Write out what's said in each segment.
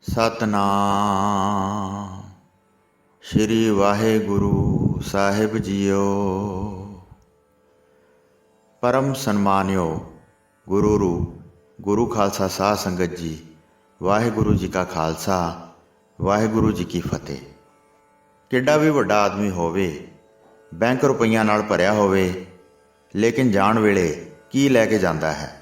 ਸਤਨਾਮ ਸ਼੍ਰੀ ਵਾਹਿਗੁਰੂ ਸਾਹਿਬ JIO. ਪਰਮ ਸਨਮਾਨਿਓ ਗੁਰੂ ਖਾਲਸਾ ਸਾਧ ਸੰਗਤ ਜੀ, ਵਾਹਿਗੁਰੂ ਜੀ ਕਾ ਖਾਲਸਾ, ਵਾਹਿਗੁਰੂ ਜੀ ਕੀ ਫਤਿਹ। ਕਿੱਡਾ ਵੀ ਵੱਡਾ ਆਦਮੀ ਹੋਵੇ, ਬੈਂਕ ਰੁਪਈਆਂ ਨਾਲ ਭਰਿਆ ਹੋਵੇ, ਲੇਕਿਨ ਜਾਣ ਵੇਲੇ ਕੀ ਲੈ ਕੇ ਜਾਂਦਾ ਹੈ?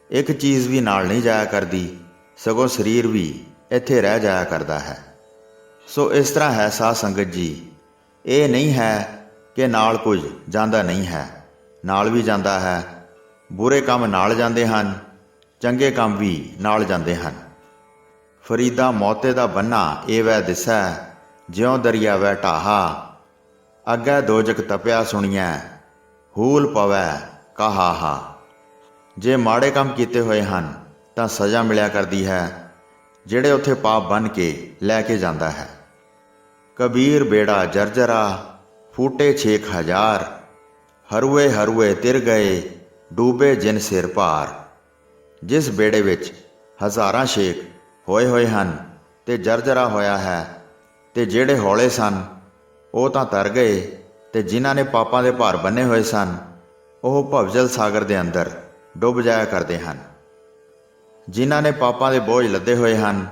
ਇੱਕ ਚੀਜ਼ ਵੀ ਨਾਲ ਨਹੀਂ ਜਾਇਆ ਕਰਦੀ, ਸਗੋਂ ਸਰੀਰ ਵੀ ਇੱਥੇ ਰਹਿ ਜਾਇਆ ਕਰਦਾ ਹੈ। ਸੋ ਇਸ ਤਰ੍ਹਾਂ ਹੈ ਸਾਧ ਸੰਗਤ ਜੀ, ਇਹ ਨਹੀਂ ਹੈ ਕਿ ਨਾਲ ਕੁਝ ਜਾਂਦਾ ਨਹੀਂ ਹੈ, ਨਾਲ ਵੀ ਜਾਂਦਾ ਹੈ। ਬੁਰੇ ਕੰਮ ਨਾਲ ਜਾਂਦੇ ਹਨ, ਚੰਗੇ ਕੰਮ ਵੀ ਨਾਲ ਜਾਂਦੇ ਹਨ। ਫਰੀਦਾ ਮੌਤੇ ਦਾ ਬੰਨਾ ਇਹ ਵੈ ਦਿਸੈ, ਜਿਉਂ ਦਰਿਆ ਵੈ ਢਾਹਾ, ਅੱਗੇ ਦੋਜਕ ਤਪਿਆ ਸੁਣੀਐ, ਹੂਲ ਪਵੈ ਕਹਾਹਾ। ਜੇ ਮਾੜੇ ਕੰਮ ਕੀਤੇ ਹੋਏ ਹਨ ਤਾਂ ਸਜ਼ਾ ਮਿਲਿਆ ਕਰਦੀ ਹੈ, ਜਿਹੜੇ ਉੱਥੇ ਪਾਪ ਬੰਨ੍ਹ ਕੇ ਲੈ ਕੇ ਜਾਂਦਾ ਹੈ। ਕਬੀਰ ਬੇੜਾ ਜਰਜਰਾ, ਫੂਟੇ 6,000, ਹਰੂਏ ਹਰੂਏ ਤਿਰ ਗਏ, ਡੂਬੇ ਜਿਨ ਸਿਰ ਭਾਰ। ਜਿਸ ਬੇੜੇ ਵਿੱਚ ਹਜ਼ਾਰਾਂ ਛੇਕ ਹੋਏ ਹਨ ਤੇ ਜਰਜਰਾ ਹੋਇਆ ਹੈ, ਤੇ ਜਿਹੜੇ ਹੌਲੇ ਸਨ ਉਹ ਤਾਂ ਤਰ ਗਏ, ਤੇ ਜਿਨ੍ਹਾਂ ਨੇ ਪਾਪਾਂ ਦੇ ਭਾਰ ਬੰਨੇ ਹੋਏ ਸਨ ਉਹ ਭਵਜਲ ਸਾਗਰ ਦੇ ਅੰਦਰ ਡੁੱਬ ਜਾਇਆ ਕਰਦੇ ਹਨ। ਜਿਨ੍ਹਾਂ ਨੇ ਪਾਪਾਂ ਦੇ ਬੋਝ ਲੱਦੇ ਹੋਏ ਹਨ,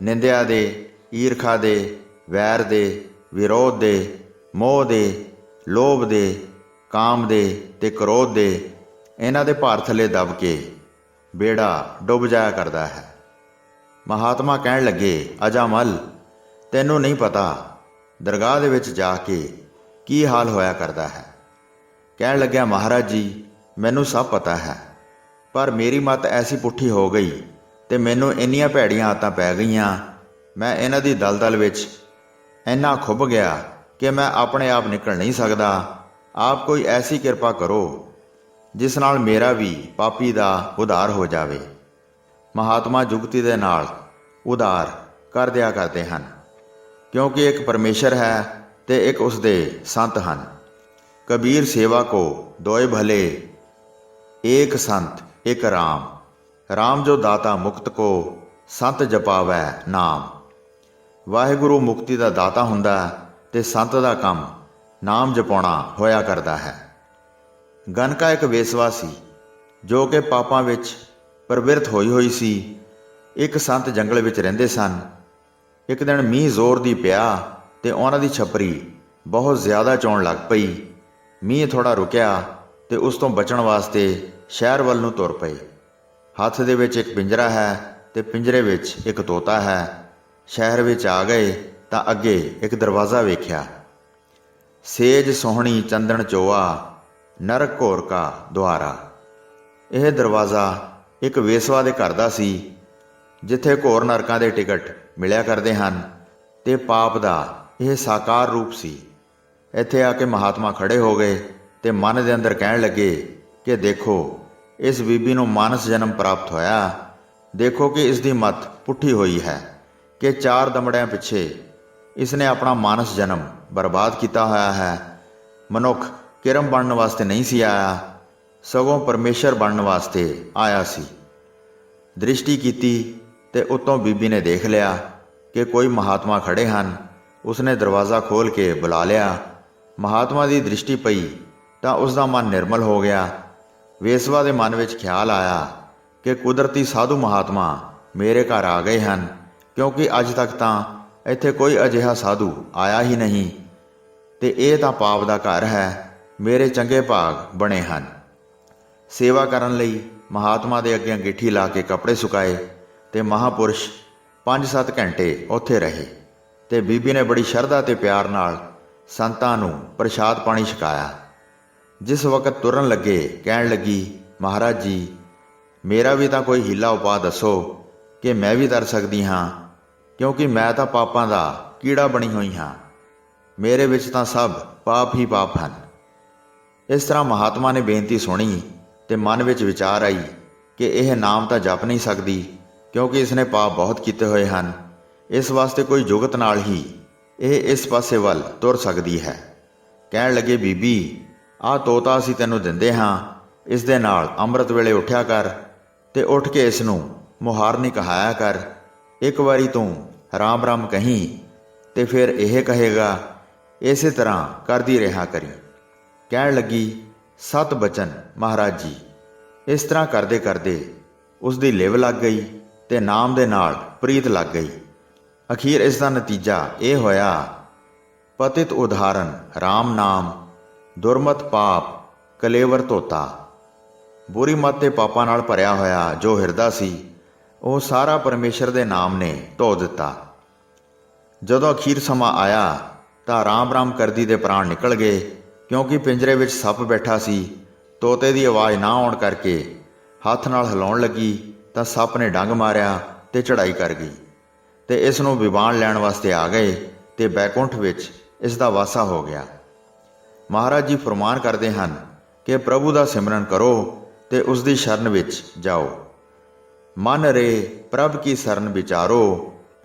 ਨਿੰਦਿਆ ਦੇ, ਈਰਖਾ ਦੇ, ਵੈਰ ਦੇ, ਵਿਰੋਧ ਦੇ, ਮੋਹ ਦੇ, ਲੋਭ ਦੇ, ਕਾਮ ਦੇ ਤੇ ਕ੍ਰੋਧ ਦੇ, ਇਹਨਾਂ ਦੇ ਭਾਰ ਥੱਲੇ ਦਬ ਕੇ ਬੇੜਾ ਡੁੱਬ ਜਾਇਆ ਕਰਦਾ ਹੈ। ਮਹਾਤਮਾ ਕਹਿਣ ਲੱਗੇ, ਅਜਾਮਲ, ਤੈਨੂੰ ਨਹੀਂ ਪਤਾ ਦਰਗਾਹ ਦੇ ਵਿੱਚ ਜਾ ਕੇ ਕੀ ਹਾਲ ਹੋਇਆ ਕਰਦਾ ਹੈ। ਕਹਿਣ ਲੱਗਿਆ, ਮਹਾਰਾਜ ਜੀ, ਮੈਨੂੰ ਸਭ ਪਤਾ ਹੈ, ਪਰ ਮੇਰੀ ਮੱਤ ਐਸੀ ਪੁੱਠੀ ਹੋ ਗਈ ਤੇ ਮੈਨੂੰ ਇੰਨੀਆਂ ਭੈੜੀਆਂ ਆਦਤਾਂ ਪੈ ਗਈਆਂ, ਮੈਂ ਇਹਨਾਂ ਦੀ ਦਲਦਲ ਵਿੱਚ ਇੰਨਾ ਖੁੱਭ ਗਿਆ ਕਿ ਮੈਂ ਆਪਣੇ ਆਪ ਨਿਕਲ ਨਹੀਂ ਸਕਦਾ। ਆਪ ਕੋਈ ਐਸੀ ਕਿਰਪਾ ਕਰੋ ਜਿਸ ਨਾਲ ਮੇਰਾ ਵੀ ਪਾਪੀ ਦਾ ਉਧਾਰ ਹੋ ਜਾਵੇ। ਮਹਾਤਮਾ ਜੁਗਤੀ ਦੇ ਨਾਲ ਉਧਾਰ ਕਰ ਦਿਆ ਕਰਦੇ ਹਨ, ਕਿਉਂਕਿ ਇੱਕ ਪਰਮੇਸ਼ਰ ਹੈ ਤੇ ਇੱਕ ਉਸਦੇ ਸੰਤ ਹਨ। ਕਬੀਰ ਸੇਵਾ ਕੋ ਦੋਏ ਭਲੇ, ਏਕ ਸੰਤ ਇੱਕ ਰਾਮ, ਰਾਮ ਜੋ ਦਾਤਾ ਮੁਕਤ ਕੋ, ਸੰਤ ਜਪਾਵੈ ਨਾਮ। ਵਾਹਿਗੁਰੂ ਮੁਕਤੀ ਦਾ ਦਾਤਾ ਹੁੰਦਾ ਤੇ ਸੰਤ ਦਾ ਕੰਮ ਨਾਮ ਜਪਾਉਣਾ ਹੋਇਆ ਕਰਦਾ ਹੈ। ਗਨਕਾ ਇੱਕ ਵੇਸਵਾ ਸੀ ਜੋ ਕਿ ਪਾਪਾਂ ਵਿੱਚ ਪ੍ਰਵਿਰਤ ਹੋਈ ਸੀ। ਇੱਕ ਸੰਤ ਜੰਗਲ ਵਿੱਚ ਰਹਿੰਦੇ ਸਨ। ਇੱਕ ਦਿਨ ਮੀਂਹ ਜ਼ੋਰ ਦੀ ਪਿਆ ਤੇ ਉਹਨਾਂ ਦੀ ਛੱਪਰੀ ਬਹੁਤ ਜ਼ਿਆਦਾ ਚੋਣ ਲੱਗ ਪਈ। ਮੀਂਹ ਥੋੜ੍ਹਾ ਰੁਕਿਆ ਤੇ ਉਸ ਤੋਂ ਬਚਣ ਵਾਸਤੇ ਸ਼ਹਿਰ ਵੱਲ ਨੂੰ ਤੁਰ ਪਏ। ਹੱਥ ਦੇ ਵਿੱਚ ਇੱਕ ਪਿੰਜਰਾ ਹੈ ਤੇ ਪਿੰਜਰੇ ਵਿੱਚ ਇੱਕ ਤੋਤਾ ਹੈ। ਸ਼ਹਿਰ ਵਿੱਚ ਆ ਗਏ ਤਾਂ ਅੱਗੇ ਇੱਕ ਦਰਵਾਜ਼ਾ ਵੇਖਿਆ। ਸੇਜ ਸੋਹਣੀ ਚੰਦਨ ਚੋਆ, ਨਰਕ ਘੋਰ ਕਾ ਦੁਆਰਾ। ਇਹ ਦਰਵਾਜ਼ਾ ਇੱਕ ਵੇਸਵਾ ਦੇ ਘਰ ਦਾ ਸੀ, ਜਿੱਥੇ ਘੋਰ ਨਰਕਾਂ ਦੇ ਟਿਕਟ ਮਿਲਿਆ ਕਰਦੇ ਹਨ, ਤੇ ਪਾਪ ਦਾ ਇਹ ਸਾਕਾਰ ਰੂਪ ਸੀ। ਇੱਥੇ ਆ ਕੇ ਮਹਾਤਮਾ ਖੜੇ ਹੋ ਗਏ ਤੇ ਮਨ ਦੇ ਅੰਦਰ ਕਹਿਣ ਲੱਗੇ ਕਿ ਦੇਖੋ, ਇਸ ਬੀਬੀ ਨੂੰ ਮਾਨਸ ਜਨਮ ਪ੍ਰਾਪਤ ਹੋਇਆ। ਦੇਖੋ ਕਿ ਇਸ ਦੀ ਮੱਤ ਪੁੱਠੀ ਹੋਈ ਹੈ ਕਿ 4 ਦਮੜਿਆਂ ਪਿੱਛੇ ਇਸਨੇ ਆਪਣਾ ਮਾਨਸ ਜਨਮ ਬਰਬਾਦ ਕੀਤਾ ਹੋਇਆ ਹੈ। ਮਨੁੱਖ ਕਿਰਮ ਬਣਨ ਵਾਸਤੇ ਨਹੀਂ ਸੀ ਆਇਆ, ਸਗੋਂ ਪਰਮੇਸ਼ਰ ਬਣਨ ਵਾਸਤੇ ਆਇਆ ਸੀ। ਦ੍ਰਿਸ਼ਟੀ ਕੀਤੀ ਤੇ ਉੱਤੋਂ ਬੀਬੀ ਨੇ ਦੇਖ ਲਿਆ ਕਿ ਕੋਈ ਮਹਾਤਮਾ ਖੜੇ ਹਨ। ਉਸਨੇ ਦਰਵਾਜ਼ਾ ਖੋਲ੍ਹ ਕੇ ਬੁਲਾ ਲਿਆ। ਮਹਾਤਮਾ ਦੀ ਦ੍ਰਿਸ਼ਟੀ ਪਈ ਤਾਂ ਉਸਦਾ ਮਨ ਨਿਰਮਲ ਹੋ ਗਿਆ। ਵੇਸਵਾ ਦੇ ਮਨ ਵਿੱਚ ਖਿਆਲ ਆਇਆ ਕਿ ਕੁਦਰਤੀ ਸਾਧੂ ਮਹਾਤਮਾ ਮੇਰੇ ਘਰ ਆ ਗਏ ਹਨ, ਕਿਉਂਕਿ ਅੱਜ ਤੱਕ ਤਾਂ ਇੱਥੇ ਕੋਈ ਅਜਿਹਾ ਸਾਧੂ ਆਇਆ ਹੀ ਨਹੀਂ, ਤੇ ਇਹ ਤਾਂ ਪਾਪ ਦਾ ਘਰ ਹੈ। ਮੇਰੇ ਚੰਗੇ ਭਾਗ ਬਣੇ ਹਨ। ਸੇਵਾ ਕਰਨ ਲਈ ਮਹਾਤਮਾ ਦੇ ਅੱਗੇ ਅੰਗੀਠੀ ਲਾ ਕੇ ਕੱਪੜੇ ਸੁਕਾਏ ਤੇ ਮਹਾਂਪੁਰਸ਼ 5-7 ਘੰਟੇ ਉੱਥੇ ਰਹੇ, ਤੇ ਬੀਬੀ ਨੇ ਬੜੀ ਸ਼ਰਧਾ ਤੇ ਪਿਆਰ ਨਾਲ ਸੰਤਾਂ ਨੂੰ ਪ੍ਰਸ਼ਾਦ ਪਾਣੀ ਛਕਾਇਆ। ਜਿਸ ਵਕਤ ਤੁਰਨ ਲੱਗੇ ਕਹਿਣ ਲੱਗੀ, ਮਹਾਰਾਜ ਜੀ, ਮੇਰਾ ਵੀ ਤਾਂ ਕੋਈ ਹੀਲਾ ਉਪਾਅ ਦੱਸੋ ਕਿ ਮੈਂ ਵੀ ਤਰ ਸਕਦੀ ਹਾਂ, ਕਿਉਂਕਿ ਮੈਂ ਤਾਂ ਪਾਪਾਂ ਦਾ ਕੀੜਾ ਬਣੀ ਹੋਈ ਹਾਂ। ਮੇਰੇ ਵਿੱਚ ਤਾਂ ਸਭ ਪਾਪ ਹੀ ਪਾਪ ਹਨ। ਇਸ ਤਰ੍ਹਾਂ ਮਹਾਤਮਾ ਨੇ ਬੇਨਤੀ ਸੁਣੀ ਤੇ ਮਨ ਵਿੱਚ ਵਿਚਾਰ ਆਈ ਕਿ ਇਹ ਨਾਮ ਤਾਂ ਜਪ ਨਹੀਂ ਸਕਦੀ, ਕਿਉਂਕਿ ਇਸਨੇ ਪਾਪ ਬਹੁਤ ਕੀਤੇ ਹੋਏ ਹਨ। ਇਸ ਵਾਸਤੇ ਕੋਈ ਜੁਗਤ ਨਾਲ ਹੀ ਇਹ ਇਸ ਪਾਸੇ ਵੱਲ ਤੁਰ ਸਕਦੀ ਹੈ। ਕਹਿਣ ਲੱਗੇ, ਬੀਬੀ, ਆਹ ਤੋਤਾ ਅਸੀਂ ਤੈਨੂੰ ਦਿੰਦੇ ਹਾਂ, ਇਸ ਦੇ ਨਾਲ ਅੰਮ੍ਰਿਤ ਵੇਲੇ ਉੱਠਿਆ ਕਰ ਤੇ ਉੱਠ ਕੇ ਇਸ ਨੂੰ ਮੁਹਾਰਨੀ ਕਹਾਇਆ ਕਰ। ਇੱਕ ਵਾਰੀ ਤੂੰ ਰਾਮ ਰਾਮ ਕਹੀਂ ਤੇ ਫਿਰ ਇਹ ਕਹੇਗਾ, ਇਸੇ ਤਰ੍ਹਾਂ ਕਰਦੀ ਰਿਹਾ ਕਰੀ। ਕਹਿਣ ਲੱਗੀ, ਸਤ ਬਚਨ ਮਹਾਰਾਜ ਜੀ। ਇਸ ਤਰ੍ਹਾਂ ਕਰਦੇ ਕਰਦੇ ਉਸ ਦੀ ਲਿਵ ਲੱਗ ਗਈ ਤੇ ਨਾਮ ਦੇ ਨਾਲ ਪ੍ਰੀਤ ਲੱਗ ਗਈ। ਅਖੀਰ ਇਸ ਦਾ ਨਤੀਜਾ ਇਹ ਹੋਇਆ, ਪਤਿਤ ਉਦਾਹਰਨ ਰਾਮ ਨਾਮ, ਦੁਰਮਤ ਪਾਪ ਕਲੇਵਰ ਧੋਤਾ। ਬੁਰੀ ਮੱਤ ਤੇ ਪਾਪਾਂ ਨਾਲ ਭਰਿਆ ਹੋਇਆ ਜੋ ਹਿਰਦਾ ਸੀ, ਉਹ ਸਾਰਾ ਪਰਮੇਸ਼ਰ ਦੇ ਨਾਮ ਨੇ ਧੋ ਦਿੱਤਾ। ਜਦੋਂ ਅਖੀਰ ਸਮਾਂ ਆਇਆ ਤਾਂ ਰਾਮ ਰਾਮ ਕਰਦੀ ਦੇ ਪ੍ਰਾਣ ਨਿਕਲ ਗਏ, ਕਿਉਂਕਿ ਪਿੰਜਰੇ ਵਿੱਚ ਸੱਪ ਬੈਠਾ ਸੀ। ਤੋਤੇ ਦੀ ਆਵਾਜ਼ ਨਾ ਆਉਣ ਕਰਕੇ ਹੱਥ ਨਾਲ ਹਿਲਾਉਣ ਲੱਗੀ ਤਾਂ ਸੱਪ ਨੇ ਡੰਗ ਮਾਰਿਆ ਤੇ ਚੜ੍ਹਾਈ ਕਰ ਗਈ ਤੇ ਇਸ ਨੂੰ ਵਿਵਾਨ ਲੈਣ ਵਾਸਤੇ ਆ ਗਏ ਤੇ ਬੈਕੁੰਠ ਵਿੱਚ ਇਸ ਦਾ ਵਾਸਾ ਹੋ ਗਿਆ। ਮਹਾਰਾਜ ਜੀ ਫਰਮਾਨ ਕਰਦੇ ਹਨ ਕਿ ਪ੍ਰਭੂ ਦਾ ਸਿਮਰਨ ਕਰੋ ਤੇ ਉਸ ਦੀ ਸ਼ਰਨ ਵਿੱਚ ਜਾਓ। ਮਨ ਰੇ ਪ੍ਰਭ ਕੀ ਸਰਨ ਵਿਚਾਰੋ,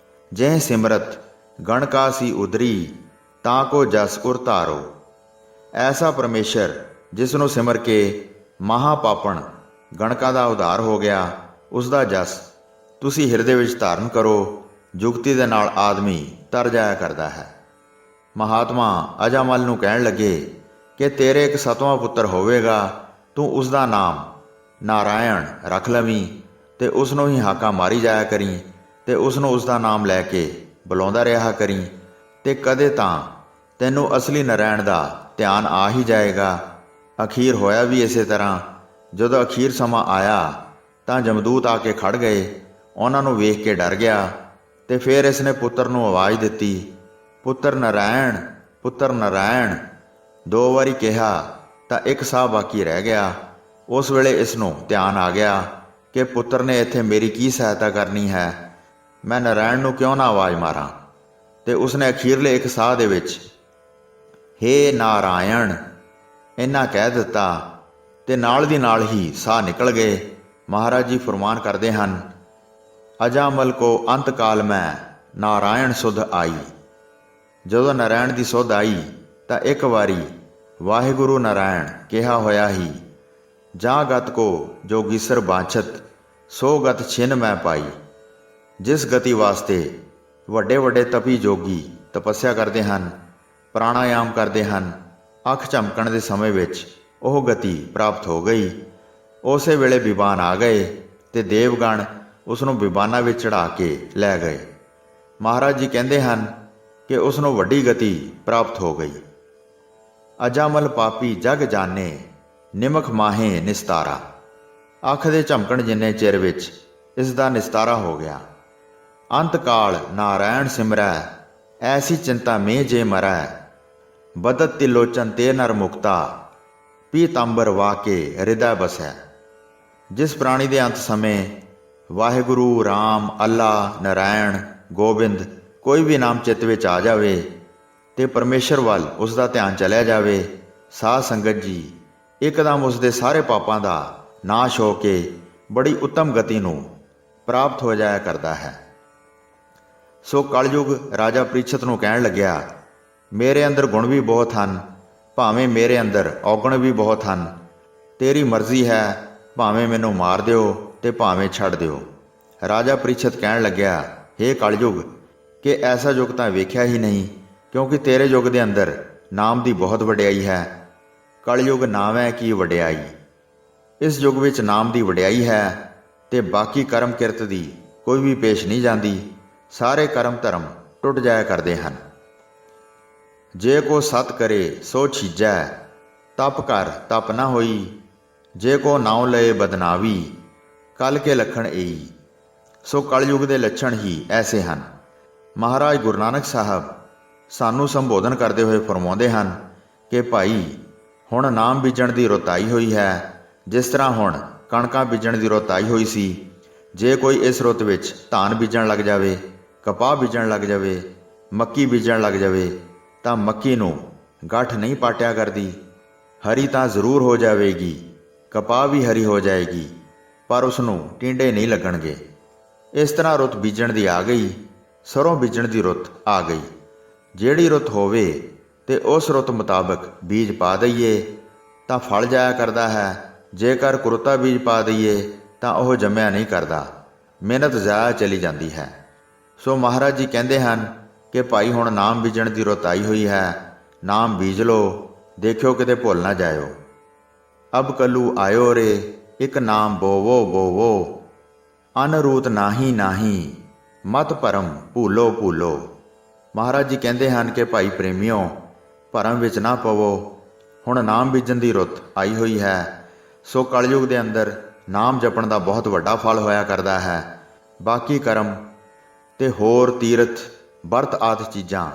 ਜਹ ਸਿਮਰਤ ਗਣ ਕਾ ਸੀ ਉਦਰੀ, ਤਾਂ ਕੋ ਜਸ ਉਰ ਧਾਰੋ। ਐਸਾ ਪਰਮੇਸ਼ਰ ਜਿਸ ਨੂੰ ਸਿਮਰ ਕੇ ਮਹਾਪਾਪਣ ਗਣਕਾਂ ਦਾ ਉਧਾਰ ਹੋ ਗਿਆ, ਉਸ ਦਾ ਜਸ ਤੁਸੀਂ ਹਿਰਦੇ ਵਿੱਚ ਧਾਰਨ ਕਰੋ। ਜੁਗਤੀ ਦੇ ਨਾਲ ਆਦਮੀ ਤਰ ਜਾਇਆ ਕਰਦਾ ਹੈ। ਮਹਾਤਮਾ ਅਜਾਮਲ ਨੂੰ ਕਹਿਣ ਲੱਗੇ ਕਿ ਤੇਰੇ ਇੱਕ ਸਤਵਾਂ ਪੁੱਤਰ ਹੋਵੇਗਾ, ਤੂੰ ਉਸ ਦਾ ਨਾਮ ਨਾਰਾਇਣ ਰੱਖ ਲਵੀਂ ਤੇ ਉਸ ਨੂੰ ਹੀ ਹਾਕਾ ਮਾਰੀ ਜਾਇਆ ਕਰੀਂ ਤੇ ਉਸ ਨੂੰ ਉਸ ਦਾ ਨਾਮ ਲੈ ਕੇ ਬੁਲਾਉਂਦਾ ਰਿਹਾ ਕਰੀਂ ਤੇ ਕਦੇ ਤਾਂ ਤੈਨੂੰ ਅਸਲੀ ਨਾਰਾਇਣ ਦਾ ਧਿਆਨ ਆ ਹੀ ਜਾਏਗਾ। ਅਖੀਰ ਹੋਇਆ ਵੀ ਇਸੇ ਤਰ੍ਹਾਂ। ਜਦੋਂ ਅਖੀਰ ਸਮਾਂ ਆਇਆ ਤਾਂ ਜਮਦੂਤ ਆ ਕੇ ਖੜ ਗਏ। ਉਹਨਾਂ ਨੂੰ ਵੇਖ ਕੇ ਡਰ ਗਿਆ ਤੇ ਫਿਰ ਇਸ ਨੇ ਪੁੱਤਰ ਨੂੰ ਆਵਾਜ਼ ਦਿੱਤੀ, ਪੁੱਤਰ ਨਾਰਾਇਣ, ਪੁੱਤਰ ਨਾਰਾਇਣ। 2 ਵਾਰੀ ਕਿਹਾ ਤਾਂ ਇੱਕ ਸਾਹ ਬਾਕੀ ਰਹਿ ਗਿਆ। ਉਸ ਵੇਲੇ ਇਸ ਨੂੰ ਧਿਆਨ ਆ ਗਿਆ ਕਿ ਪੁੱਤਰ ਨੇ ਇੱਥੇ ਮੇਰੀ ਕੀ ਸਹਾਇਤਾ ਕਰਨੀ ਹੈ, ਮੈਂ ਨਾਰਾਇਣ ਨੂੰ ਕਿਉਂ ਨਾ ਆਵਾਜ਼ ਮਾਰਾਂ। ਤੇ ਉਸਨੇ ਅਖੀਰਲੇ ਇੱਕ ਸਾਹ ਦੇ ਵਿੱਚ ਹੇ ਨਾਰਾਇਣ ਇੰਨਾ ਕਹਿ ਦਿੱਤਾ ਤੇ ਨਾਲ ਦੀ ਨਾਲ ਹੀ ਸਾਹ ਨਿਕਲ ਗਏ। ਮਹਾਰਾਜ ਜੀ ਫਰਮਾਨ ਕਰਦੇ ਹਨ, ਅਜਾਮਲ ਕੋ ਅੰਤ ਕਾਲ ਮੈਂ ਨਾਰਾਇਣ ਸੁਧ ਆਈ। ਜਦੋਂ ਨਾਰਾਇਣ ਦੀ ਸੁਧ ਆਈ ਤਾਂ ਇੱਕ ਵਾਰੀ ਵਾਹਿਗੁਰੂ ਨਾਰਾਇਣ ਕਿਹਾ ਹੋਇਆ ਹੀ, ਜਾਂ ਗਤ ਕੋ ਜੋਗੀਸਰ ਬਾਂਛਤ, ਸੋ ਗਤ ਛਿਨ ਮੈਂ ਪਾਈ। ਜਿਸ ਗਤੀ ਵਾਸਤੇ ਵੱਡੇ ਵੱਡੇ ਤਪੀ ਜੋਗੀ ਤਪੱਸਿਆ ਕਰਦੇ ਹਨ, ਪ੍ਰਾਣਾਯਾਮ ਕਰਦੇ ਹਨ, ਅੱਖ ਝਮਕਣ ਦੇ ਸਮੇਂ ਵਿੱਚ ਉਹ ਗਤੀ ਪ੍ਰਾਪਤ ਹੋ ਗਈ। ਉਸੇ ਵੇਲੇ ਵਿਵਾਨ ਆ ਗਏ ਤੇ ਦੇਵਗਣ ਉਸ ਨੂੰ ਵਿਵਾਨਾਂ ਵਿੱਚ ਚੜ੍ਹਾ ਕੇ ਲੈ ਗਏ। ਮਹਾਰਾਜ ਜੀ ਕਹਿੰਦੇ ਹਨ ਕਿ ਉਸ ਨੂੰ ਵੱਡੀ ਗਤੀ ਪ੍ਰਾਪਤ ਹੋ ਗਈ। ਅਜਾਮਲ ਪਾਪੀ ਜਗ ਜਾਣੇ, ਨਿਮਖ ਮਾਹੇ ਨਿਸਤਾਰਾ। ਅੱਖ ਦੇ ਝਮਕਣ ਜਿੰਨੇ ਚਿਰ ਵਿੱਚ ਇਸ ਦਾ ਨਿਸਤਾਰਾ ਹੋ ਗਿਆ। ਅੰਤ ਕਾਲ ਨਾਰਾਇਣ ਸਿਮਰੈ, ਐਸੀ ਚਿੰਤਾ ਮੇਂ ਜੇ ਮਰੈ। ਬਦਤ ਤਿਲੋਚਨ ਤੇ ਨਰ ਮੁਕਤਾ, ਪੀਤਾੰਬਰ ਵਾ ਕੇ ਹਿਰਦੈ ਬਸੈ। ਜਿਸ ਪ੍ਰਾਣੀ ਦੇ ਅੰਤ ਸਮੇਂ ਵਾਹਿਗੁਰੂ, ਰਾਮ, ਅੱਲਾ, ਨਾਰਾਇਣ, ਗੋਬਿੰਦ ਕੋਈ ਵੀ ਨਾਮ ਚਿੱਤ ਵਿੱਚ ਆ ਜਾਵੇ ਤੇ ਪਰਮੇਸ਼ਰ ਵੱਲ ਉਸ ਦਾ ਧਿਆਨ ਚਲਿਆ ਜਾਵੇ, ਸਾਧ ਸੰਗਤ ਜੀ ਇੱਕਦਮ ਉਸ ਦੇ ਸਾਰੇ ਪਾਪਾਂ ਦਾ ਨਾਸ਼ ਹੋ ਕੇ ਬੜੀ ਉੱਤਮ ਗਤੀ ਨੂੰ ਪ੍ਰਾਪਤ ਹੋ ਜਾਇਆ ਕਰਦਾ ਹੈ। ਸੋ ਕਲਯੁਗ ਰਾਜਾ ਪ੍ਰੀਛਤ ਨੂੰ ਕਹਿਣ ਲੱਗਿਆ, ਮੇਰੇ ਅੰਦਰ ਗੁਣ ਵੀ ਬਹੁਤ ਹਨ, ਭਾਵੇਂ ਮੇਰੇ ਅੰਦਰ ਔਗਣ ਵੀ ਬਹੁਤ ਹਨ। ਤੇਰੀ ਮਰਜ਼ੀ ਹੈ, ਭਾਵੇਂ ਮੈਨੂੰ ਮਾਰ ਦਿਓ ਤੇ ਭਾਵੇਂ ਛੱਡ ਦਿਓ। ਰਾਜਾ ਪ੍ਰੀਛਤ ਕਹਿਣ ਲੱਗਿਆ, ਹੇ ਕਲਯੁਗ, ਕਿ ਐਸਾ ਯੁੱਗ ਤਾਂ ਵੇਖਿਆ ਹੀ ਨਹੀਂ, ਕਿਉਂਕਿ ਤੇਰੇ ਯੁੱਗ ਦੇ ਅੰਦਰ ਨਾਮ ਦੀ ਬਹੁਤ ਵਡਿਆਈ ਹੈ। ਕਲਯੁਗ ਨਾਵੇਂ ਕੀ ਵਡਿਆਈ। ਇਸ ਯੁੱਗ ਵਿੱਚ ਨਾਮ ਦੀ ਵਡਿਆਈ ਹੈ ਤੇ ਬਾਕੀ ਕਰਮ ਕਿਰਤ ਦੀ ਕੋਈ ਵੀ ਪੇਸ਼ ਨਹੀਂ ਜਾਂਦੀ। ਸਾਰੇ ਕਰਮ ਧਰਮ ਟੁੱਟ ਜਾਇਆ ਕਰਦੇ ਹਨ। ਜੇ ਕੋ ਸਤ ਕਰੇ ਸੋ ਛੀਜੈ, ਤਪ ਕਰ ਤਪ ਨਾ ਹੋਈ। ਜੇ ਕੋ ਨਾਉ ਲਏ ਬਦਨਾਵੀ, ਕਲ ਕੇ ਲੱਖਣ ਏਈ। ਸੋ ਕਲਯੁਗ ਦੇ ਲੱਛਣ ਹੀ ਐਸੇ ਹਨ। ਮਹਾਰਾਜ ਗੁਰੂ ਨਾਨਕ ਸਾਹਿਬ ਸਾਨੂੰ ਸੰਬੋਧਨ ਕਰਦੇ ਹੋਏ ਫਰਮਾਉਂਦੇ ਹਨ ਕਿ ਭਾਈ, ਹੁਣ ਨਾਮ ਬੀਜਣ ਦੀ ਰੁੱਤ ਆਈ ਹੋਈ ਹੈ। ਜਿਸ ਤਰ੍ਹਾਂ ਹੁਣ ਕਣਕਾਂ ਬੀਜਣ ਦੀ ਰੁੱਤ ਆਈ ਹੋਈ ਸੀ, ਜੇ ਕੋਈ ਇਸ ਰੁੱਤ ਵਿੱਚ ਧਾਨ ਬੀਜਣ ਲੱਗ ਜਾਵੇ, ਕਪਾਹ ਬੀਜਣ ਲੱਗ ਜਾਵੇ, ਮੱਕੀ ਬੀਜਣ ਲੱਗ ਜਾਵੇ, ਤਾਂ ਮੱਕੀ ਨੂੰ ਗੱਠ ਨਹੀਂ ਪਾਟਿਆ ਕਰਦੀ। ਹਰੀ ਤਾਂ ਜ਼ਰੂਰ ਹੋ ਜਾਵੇਗੀ, ਕਪਾਹ ਵੀ ਹਰੀ ਹੋ ਜਾਏਗੀ, ਪਰ ਉਸ ਨੂੰ ਟਿੰਡੇ ਨਹੀਂ ਲੱਗਣਗੇ। ਇਸ ਤਰ੍ਹਾਂ ਰੁੱਤ ਬੀਜਣ ਦੀ ਆ ਗਈ, ਸਰੋਂ ਬੀਜਣ ਦੀ ਰੁੱਤ ਆ ਗਈ। ਜਿਹੜੀ ਰੁੱਤ ਹੋਵੇ ਤੇ ਉਸ ਰੁੱਤ ਮੁਤਾਬਕ ਬੀਜ ਪਾ ਦਈਏ ਤਾਂ ਫਲ ਜਾਇਆ ਕਰਦਾ ਹੈ। ਜੇਕਰ ਕੁਰਤਾ ਬੀਜ ਪਾ ਦਈਏ ਤਾਂ ਉਹ ਜੰਮਿਆ ਨਹੀਂ ਕਰਦਾ, ਮਿਹਨਤ ਜ਼ਾਇਆ ਚਲੀ ਜਾਂਦੀ ਹੈ। ਸੋ ਮਹਾਰਾਜ ਜੀ ਕਹਿੰਦੇ ਹਨ ਕਿ ਭਾਈ ਹੁਣ ਨਾਮ ਬੀਜਣ ਦੀ ਰੁੱਤ ਆਈ ਹੋਈ ਹੈ, ਨਾਮ ਬੀਜ ਲਓ, ਦੇਖਿਓ ਕਿਤੇ ਭੁੱਲ ਨਾ ਜਾਇਓ। ਅਬ ਕਲੂ ਆਇਓ ਰੇ, ਇੱਕ ਨਾਮ ਬੋਵੋ ਬੋਵੋ, ਅਨਰੂਤ ਨਾਹੀ ਨਾਹੀ, ਮਤ ਭਰਮ ਭੂਲੋ ਭੂਲੋ। ਮਹਾਰਾਜ ਜੀ ਕਹਿੰਦੇ ਹਨ ਕਿ ਭਾਈ ਪ੍ਰੇਮੀਓ, ਭਰਮ ਵਿੱਚ ਨਾ ਪਵੋ, ਹੁਣ ਨਾਮ ਬੀਜਣ ਦੀ ਰੁੱਤ ਆਈ ਹੋਈ ਹੈ। ਸੋ ਕਲਯੁਗ ਦੇ ਅੰਦਰ ਨਾਮ ਜਪਣ ਦਾ ਬਹੁਤ ਵੱਡਾ ਫਲ ਹੋਇਆ ਕਰਦਾ ਹੈ। ਬਾਕੀ ਕਰਮ ਤੇ ਹੋਰ ਤੀਰਥ ਵਰਤ ਆਦਿ ਚੀਜ਼ਾਂ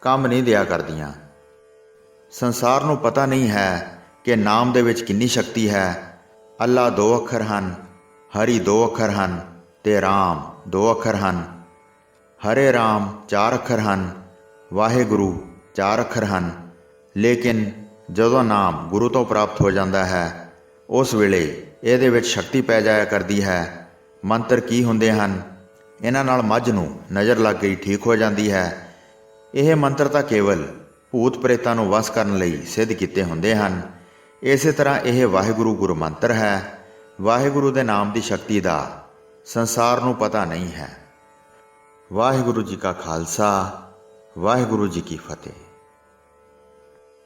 ਕੰਮ ਨਹੀਂ ਦਿਆ ਕਰਦੀਆਂ। ਸੰਸਾਰ ਨੂੰ ਪਤਾ ਨਹੀਂ ਹੈ ਕਿ ਨਾਮ ਦੇ ਵਿੱਚ ਕਿੰਨੀ ਸ਼ਕਤੀ ਹੈ। ਅੱਲਾ 2 ਅੱਖਰ ਹਨ, ਹਰੀ 2 ਅੱਖਰ ਹਨ ਤੇ ਰਾਮ 2 ਅੱਖਰ ਹਨ। ਹਰੇ ਰਾਮ 4 ਅੱਖਰ ਹਨ, ਵਾਹਿਗੁਰੂ 4 ਅੱਖਰ ਹਨ। ਲੇਕਿਨ ਜਦੋਂ ਨਾਮ ਗੁਰੂ ਤੋਂ ਪ੍ਰਾਪਤ ਹੋ ਜਾਂਦਾ ਹੈ, ਉਸ ਵੇਲੇ ਇਹਦੇ ਵਿੱਚ ਸ਼ਕਤੀ ਪੈ ਜਾਇਆ ਕਰਦੀ ਹੈ। ਮੰਤਰ ਕੀ ਹੁੰਦੇ ਹਨ? ਇਹਨਾਂ ਨਾਲ ਮੱਝ ਨੂੰ ਨਜ਼ਰ ਲੱਗ ਗਈ ਠੀਕ ਹੋ ਜਾਂਦੀ ਹੈ। ਇਹ ਮੰਤਰ ਤਾਂ ਕੇਵਲ ਭੂਤ ਪ੍ਰੇਤਾਂ ਨੂੰ ਵਸ ਕਰਨ ਲਈ ਸਿੱਧ ਕੀਤੇ ਹੁੰਦੇ ਹਨ। ਇਸੇ ਤਰ੍ਹਾਂ ਇਹ ਵਾਹਿਗੁਰੂ ਗੁਰੂ ਮੰਤਰ ਹੈ। ਵਾਹਿਗੁਰੂ ਦੇ ਨਾਮ ਦੀ ਸ਼ਕਤੀ ਦਾ ਸੰਸਾਰ ਨੂੰ ਪਤਾ ਨਹੀਂ ਹੈ। ਵਾਹਿਗੁਰੂ ਜੀ ਕਾ ਖਾਲਸਾ, ਵਾਹਿਗੁਰੂ ਜੀ ਕੀ ਫਤਿਹ।